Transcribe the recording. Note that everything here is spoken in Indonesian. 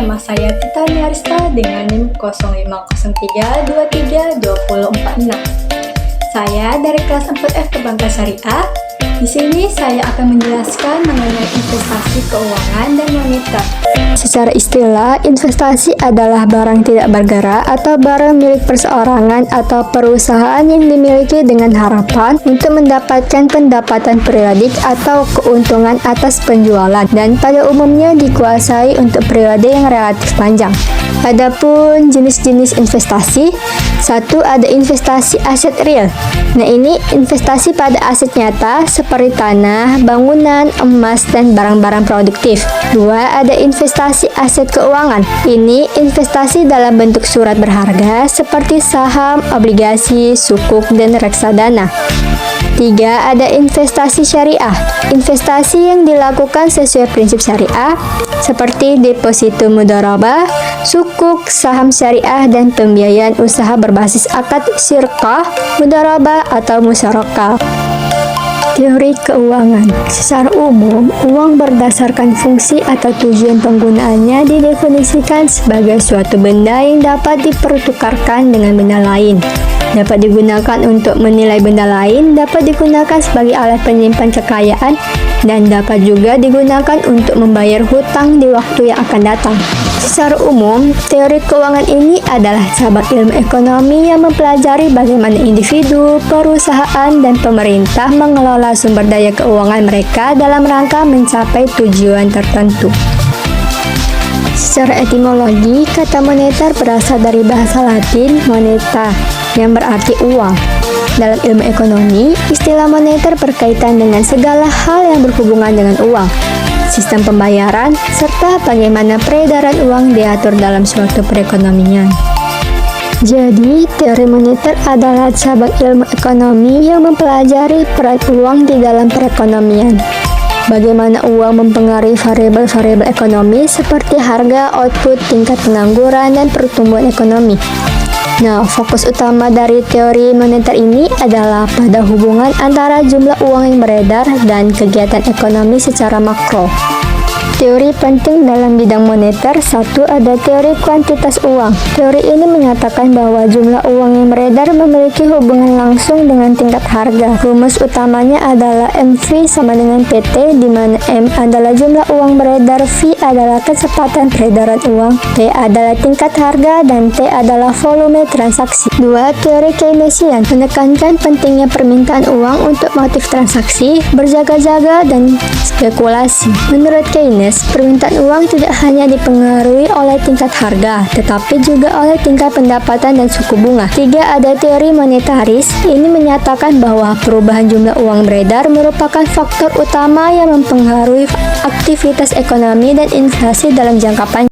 Nama saya Tita Niarista dengan NIM 0503232046. Saya dari kelas 4F Perbankan Syariah. Di sini saya akan menjelaskan mengenai investasi keuangan dan moneter. Secara istilah, investasi adalah barang tidak bergerak atau barang milik perseorangan atau perusahaan yang dimiliki dengan harapan untuk mendapatkan pendapatan periodik atau keuntungan atas penjualan, dan pada umumnya dikuasai untuk periode yang relatif panjang. Adapun jenis-jenis investasi, satu ada investasi aset real. Nah, ini investasi pada aset nyata seperti tanah, bangunan, emas, dan barang-barang produktif. Dua ada investasi aset keuangan. Ini investasi dalam bentuk surat berharga seperti saham, obligasi, sukuk, dan reksadana. Tiga ada investasi syariah. Investasi yang dilakukan sesuai prinsip syariah seperti deposito mudharabah, sukuk, saham syariah, dan pembiayaan usaha berbasis akad syirkah, mudharabah, atau musyarakah. Teori keuangan. Secara umum, uang berdasarkan fungsi atau tujuan penggunaannya didefinisikan sebagai suatu benda yang dapat dipertukarkan dengan benda lain. Dapat digunakan untuk menilai benda lain, dapat digunakan sebagai alat penyimpan kekayaan, dan dapat juga digunakan untuk membayar hutang di waktu yang akan datang. Secara umum, teori keuangan ini adalah cabang ilmu ekonomi yang mempelajari bagaimana individu, perusahaan, dan pemerintah mengelola sumber daya keuangan mereka dalam rangka mencapai tujuan tertentu. Secara etimologi, kata moneter berasal dari bahasa Latin moneta, yang berarti uang. Dalam ilmu ekonomi, istilah moneter berkaitan dengan segala hal yang berhubungan dengan uang, sistem pembayaran, serta bagaimana peredaran uang diatur dalam suatu perekonomian. Jadi, teori moneter adalah cabang ilmu ekonomi yang mempelajari peran uang di dalam perekonomian. Bagaimana uang mempengaruhi variabel-variabel ekonomi seperti harga, output, tingkat pengangguran, dan pertumbuhan ekonomi. Nah, fokus utama dari teori moneter ini adalah pada hubungan antara jumlah uang yang beredar dan kegiatan ekonomi secara makro. Teori penting dalam bidang moneter. Satu, ada teori kuantitas uang. Teori ini menyatakan bahwa jumlah uang yang beredar memiliki hubungan langsung dengan tingkat harga. Rumus utamanya adalah MV sama dengan PT, di mana M adalah jumlah uang beredar, V adalah kecepatan peredaran uang, P adalah tingkat harga, dan T adalah volume transaksi. Dua, teori Keynesian menekankan pentingnya permintaan uang untuk motif transaksi, berjaga-jaga, dan spekulasi. Menurut Keynes, permintaan uang tidak hanya dipengaruhi oleh tingkat harga, tetapi juga oleh tingkat pendapatan dan suku bunga. Tiga, ada teori monetaris. Ini menyatakan bahwa perubahan jumlah uang beredar merupakan faktor utama yang mempengaruhi aktivitas ekonomi dan inflasi dalam jangka panjang.